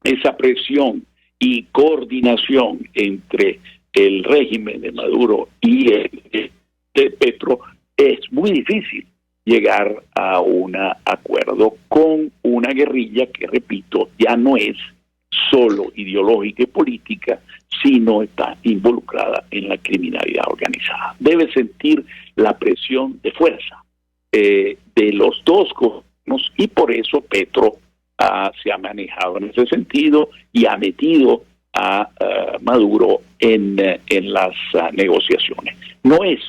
esa presión y coordinación entre el régimen de Maduro y el de Petro, es muy difícil llegar a un acuerdo con una guerrilla que, repito, ya no es solo ideológica y política, sino está involucrada en la criminalidad organizada. Debe sentir la presión de fuerza de los dos gobiernos, y por eso Petro se ha manejado en ese sentido y ha metido a Maduro en las negociaciones. No es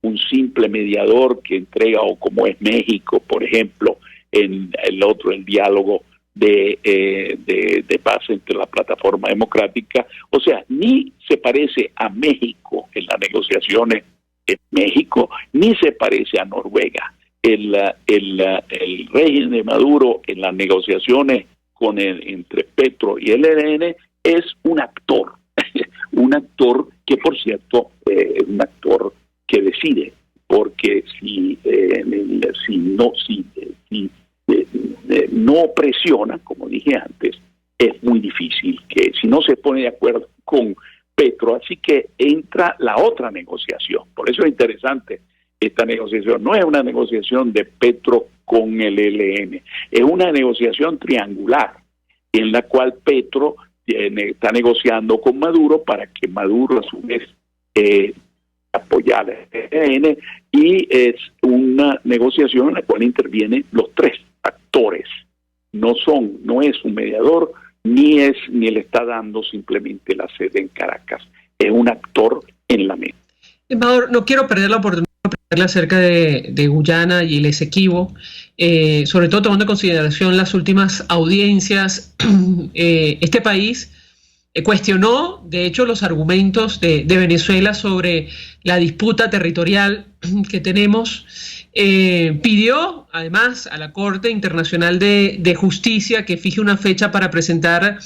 un simple mediador que entrega, o como es México, por ejemplo, en el diálogo de paz entre la plataforma democrática. O sea, ni se parece a México en las negociaciones en México, ni se parece a Noruega. El régimen de Maduro en las negociaciones entre Petro y el ELN es un actor, un actor que, por cierto, es un actor que decide, porque si no presiona, como dije antes, es muy difícil que, si no se pone de acuerdo con Petro, así que entra la otra negociación. Por eso es interesante esta negociación. No es una negociación de Petro con el ELN, es una negociación triangular en la cual Petro está negociando con Maduro para que Maduro a su vez apoyar al ELN, y es una negociación en la cual intervienen los tres actores. No es un mediador, ni le está dando simplemente la sede en Caracas. Es un actor en la mesa. Embajador, no quiero perder la oportunidad de preguntarle acerca de Guyana y el Esequibo, sobre todo tomando en consideración las últimas audiencias. Este país cuestionó, de hecho, los argumentos de Venezuela sobre la disputa territorial que tenemos. Pidió, además, a la Corte Internacional de Justicia que fije una fecha para presentar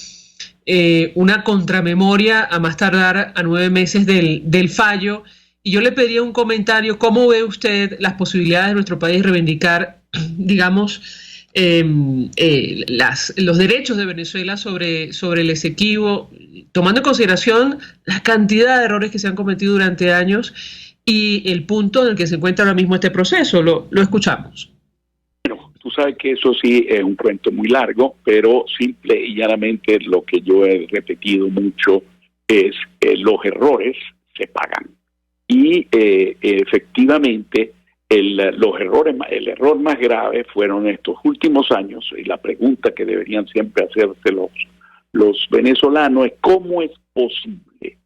una contramemoria a más tardar a 9 meses del fallo. Y yo le pediría un comentario. ¿Cómo ve usted las posibilidades de nuestro país reivindicar, digamos, los derechos de Venezuela sobre el Esequibo, tomando en consideración la cantidad de errores que se han cometido durante años y el punto en el que se encuentra ahora mismo este proceso? Lo escuchamos. Bueno, tú sabes que eso sí es un cuento muy largo, pero simple y llanamente lo que yo he repetido mucho es que los errores se pagan. Y efectivamente el error más grave fueron estos últimos años, y la pregunta que deberían siempre hacerse los venezolanos es: ¿cómo es posible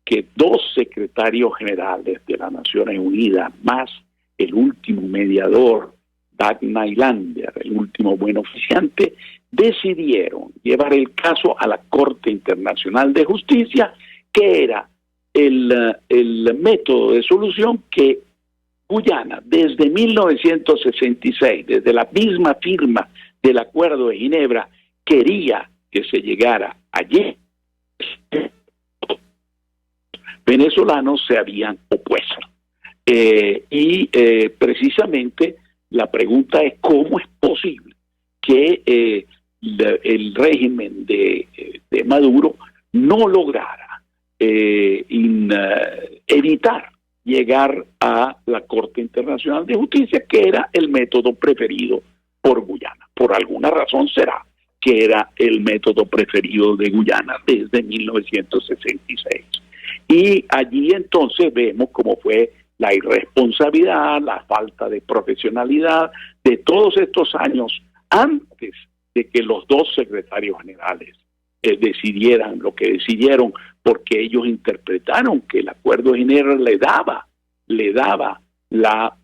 que 2 secretarios generales de las Naciones Unidas, más el último mediador, Dag Nylander, el último buen oficiante, decidieron llevar el caso a la Corte Internacional de Justicia, que era el método de solución que Guyana, desde 1966, desde la misma firma del Acuerdo de Ginebra, quería que se llegara allí? Venezolanos se habían opuesto. Precisamente la pregunta es: ¿cómo es posible que el régimen de Maduro no lograra evitar llegar a la Corte Internacional de Justicia, que era el método preferido por Guyana? Por alguna razón será que era el método preferido de Guyana desde 1966. Y allí entonces vemos cómo fue la irresponsabilidad, la falta de profesionalidad de todos estos años antes de que los 2 secretarios generales decidieran lo que decidieron, porque ellos interpretaron que el Acuerdo de Ginebra le daba la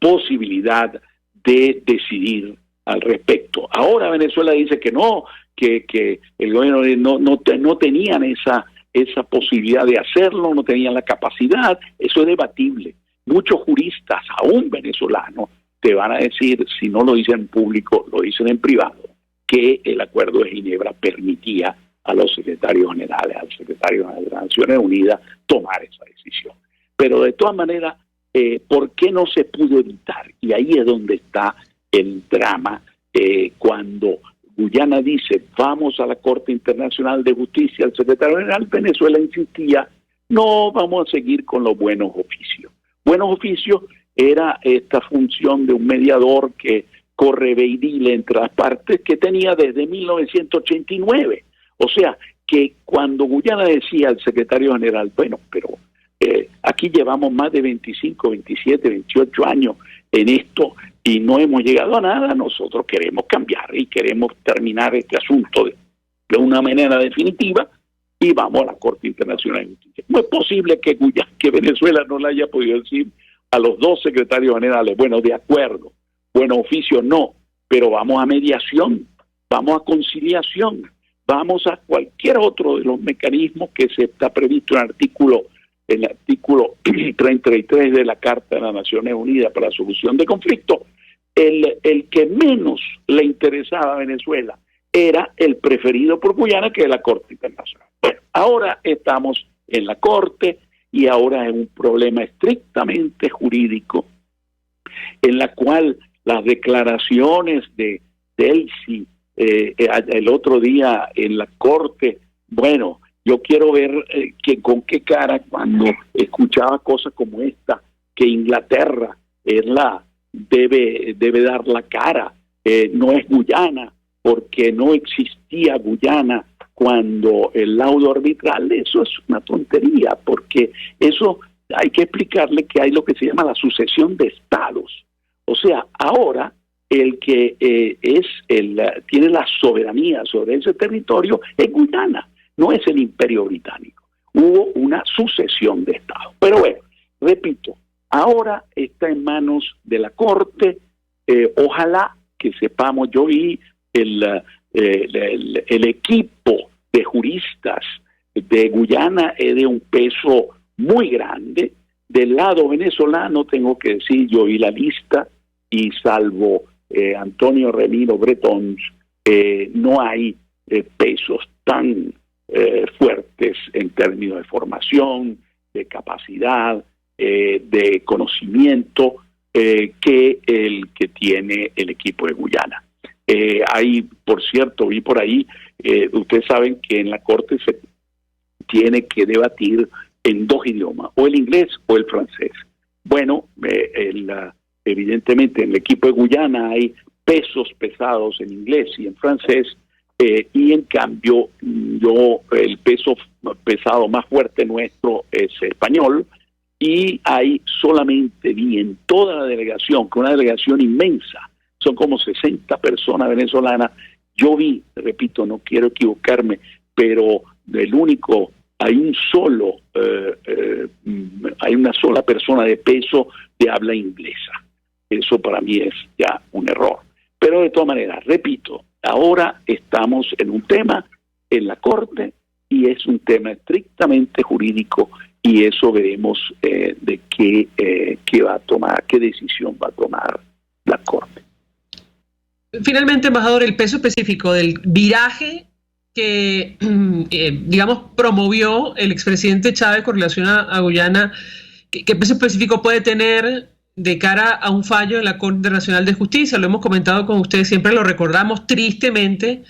posibilidad de decidir al respecto. Ahora Venezuela dice que no, que el gobierno no tenían esa posibilidad de hacerlo, no tenían la capacidad. Eso es debatible. Muchos juristas, aún venezolanos, te van a decir, si no lo dicen en público, lo dicen en privado, que el Acuerdo de Ginebra permitía a los secretarios generales, al secretario de las Naciones Unidas, tomar esa decisión. Pero de todas maneras, ¿por qué no se pudo evitar? Y ahí es donde está el drama, cuando Guyana dice: vamos a la Corte Internacional de Justicia, el secretario general, Venezuela insistía: no, vamos a seguir con los buenos oficios. Buenos oficios era esta función de un mediador que corre ve y dile entre las partes, que tenía desde 1989. O sea, que cuando Guyana decía al secretario general, bueno, pero aquí llevamos más de 25, 27, 28 años en esto y no hemos llegado a nada, nosotros queremos cambiar y queremos terminar este asunto de una manera definitiva y vamos a la Corte Internacional de Justicia. ¿Cómo es posible que Venezuela no le haya podido decir a los dos secretarios generales, bueno, de acuerdo, bueno, oficio no, pero vamos a mediación, vamos a conciliación, vamos a cualquier otro de los mecanismos que se está previsto en el artículo 33 de la Carta de las Naciones Unidas para la Solución de Conflictos? El que menos le interesaba a Venezuela era el preferido por Guyana, que es la Corte Internacional. Bueno, ahora estamos en la Corte y ahora es un problema estrictamente jurídico en la cual las declaraciones de Delcy el otro día en la Corte, bueno, yo quiero ver con qué cara cuando escuchaba cosas como esta, que Inglaterra debe dar la cara, no es Guyana, porque no existía Guyana cuando el laudo arbitral. Eso es una tontería, porque eso hay que explicarle que hay lo que se llama la sucesión de estados. O sea, ahora el que tiene la soberanía sobre ese territorio es Guyana, no es el Imperio Británico. Hubo una sucesión de estados. Pero bueno, repito, ahora está en manos de la Corte. Ojalá que sepamos, yo vi el equipo de juristas de Guyana es de un peso muy grande. Del lado venezolano, tengo que decir, yo vi la lista y salvo Antonio Remiro Bretón, no hay pesos tan fuertes en términos de formación, de capacidad, de conocimiento que el que tiene el equipo de Guyana. Hay, por cierto, vi por ahí, ustedes saben que en la Corte se tiene que debatir en dos idiomas, o el inglés o el francés. Bueno, evidentemente en el equipo de Guyana hay pesos pesados en inglés y en francés, y en cambio el peso pesado más fuerte nuestro es español, y hay solamente, vi en toda la delegación, que una delegación inmensa, son como 60 personas venezolanas, yo vi, repito, no quiero equivocarme, pero hay una sola persona de peso de habla inglesa. Eso para mí es ya un error. Pero de todas maneras, repito, ahora estamos en un tema en la Corte y es un tema estrictamente jurídico y eso veremos de qué va a tomar, qué decisión va a tomar la Corte. Finalmente, embajador, el peso específico del viraje que, digamos, promovió el expresidente Chávez con relación a Guyana, ¿qué peso específico puede tener de cara a un fallo en la Corte Internacional de Justicia? Lo hemos comentado con ustedes, siempre lo recordamos tristemente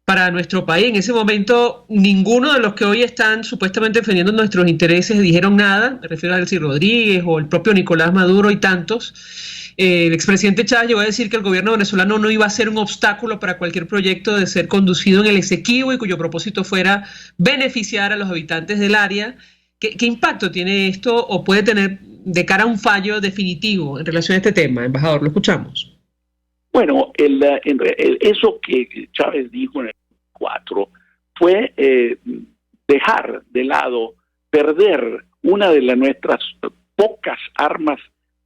para nuestro país. En ese momento, ninguno de los que hoy están supuestamente defendiendo nuestros intereses dijeron nada. Me refiero a Delcy Rodríguez o el propio Nicolás Maduro y tantos. El expresidente Chávez llegó a decir que el gobierno venezolano no iba a ser un obstáculo para cualquier proyecto de ser conducido en el Esequibo y cuyo propósito fuera beneficiar a los habitantes del área. ¿Qué impacto tiene esto o puede tener de cara a un fallo definitivo en relación a este tema? Embajador, lo escuchamos. Bueno, eso que Chávez dijo en el 4 fue dejar de lado, perder una de nuestras pocas armas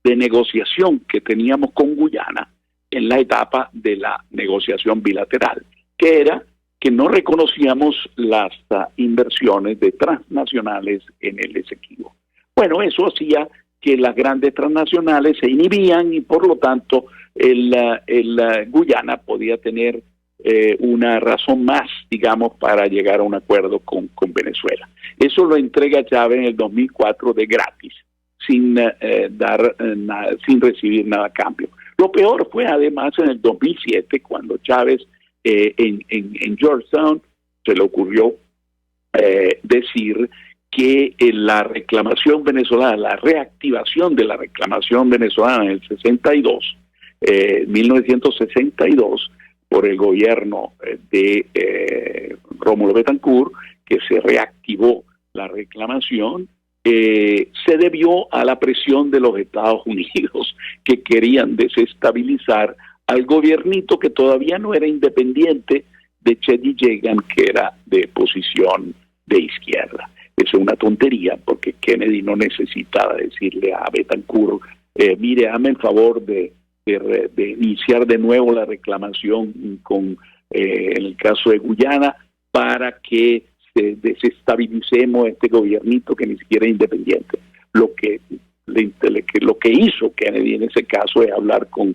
de negociación que teníamos con Guyana en la etapa de la negociación bilateral, que era que no reconocíamos las inversiones de transnacionales en el Esequibo. Bueno, eso hacía que las grandes transnacionales se inhibían y por lo tanto el Guyana podía tener una razón más, digamos, para llegar a un acuerdo con Venezuela. Eso lo entrega Chávez en el 2004 de gratis, sin recibir nada a cambio. Lo peor fue además en el 2007 cuando Chávez en Georgetown se le ocurrió decir que la reclamación venezolana, la reactivación de la reclamación venezolana en el 1962, por el gobierno de Rómulo Betancourt, que se reactivó la reclamación, se debió a la presión de los Estados Unidos, que querían desestabilizar al gobiernito que todavía no era independiente de Cheddi Yegan, que era de posición de izquierda. Eso es una tontería, porque Kennedy no necesitaba decirle a Betancourt, mire, hazme el favor de iniciar de nuevo la reclamación con en el caso de Guyana, para que desestabilicemos este gobiernito que ni siquiera es independiente. Lo que hizo Kennedy en ese caso es hablar con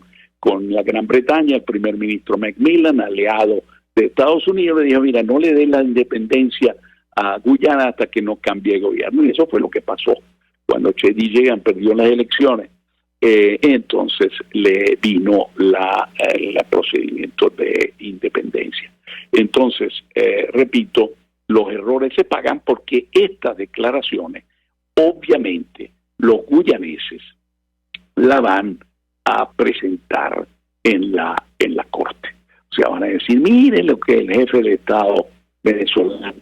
la Gran Bretaña, el primer ministro Macmillan, aliado de Estados Unidos, le dijo, mira, no le den la independencia a Guyana hasta que no cambie el gobierno. Y eso fue lo que pasó. Cuando Cheddi Yegan perdió las elecciones, entonces le vino el procedimiento de independencia. Entonces, repito, los errores se pagan porque estas declaraciones, obviamente, los guyaneses la van a presentar en la corte. O sea, van a decir, miren lo que el jefe de Estado venezolano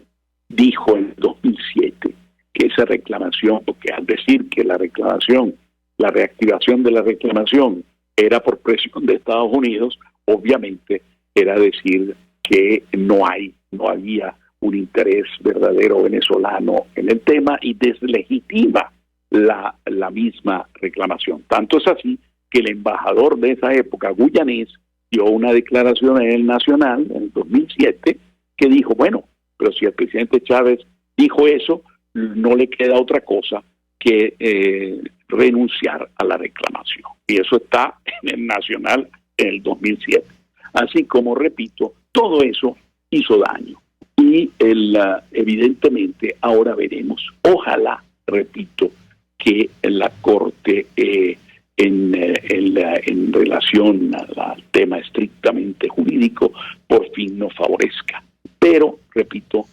dijo en 2007, que esa reclamación, porque al decir que la reactivación de la reclamación era por presión de Estados Unidos, obviamente era decir que no había un interés verdadero venezolano en el tema y deslegitima la misma reclamación. Tanto es así que el embajador de esa época, guyanés, dio una declaración en el Nacional en el 2007 que dijo, bueno, pero si el presidente Chávez dijo eso, no le queda otra cosa que renunciar a la reclamación. Y eso está en el Nacional en el 2007. Así como, repito, todo eso hizo daño. Y evidentemente ahora veremos, ojalá, repito, que la Corte en relación al tema estrictamente jurídico por fin nos favorezca. Pero, repito,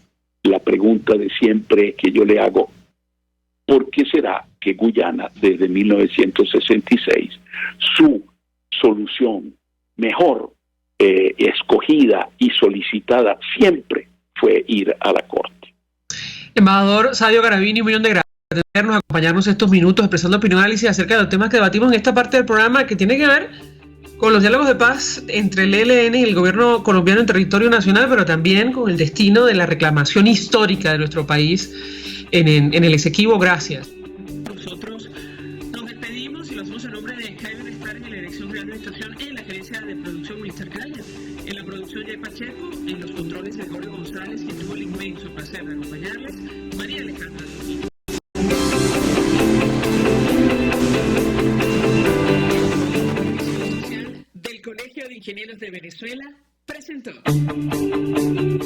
la pregunta de siempre que yo le hago, ¿por qué será que Guyana desde 1966 su solución mejor escogida y solicitada siempre fue ir a la Corte? Embajador Sadio Garavini, un millón de gracias por atendernos, acompañarnos estos minutos expresando opinión y análisis acerca de los temas que debatimos en esta parte del programa, que tiene que ver con los diálogos de paz entre el ELN y el gobierno colombiano en territorio nacional, pero también con el destino de la reclamación histórica de nuestro país en el Esequibo. Gracias. Nosotros nos despedimos y lo hacemos en nombre de Jaime Estar en la Dirección General de Estación, en la Gerencia de Producción Minister Calla, en la producción Jay Pacheco, en los controles de Jorge González, que tuvo el inmenso placer de acompañarles, María Alejandra Trujillo. Del Colegio de Ingenieros de Venezuela presentó.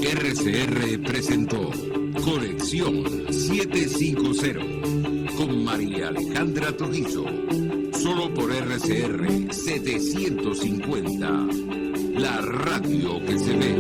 RCR presentó Conexión 750 con María Alejandra Trujillo. Solo por RCR 750. La radio que se ve.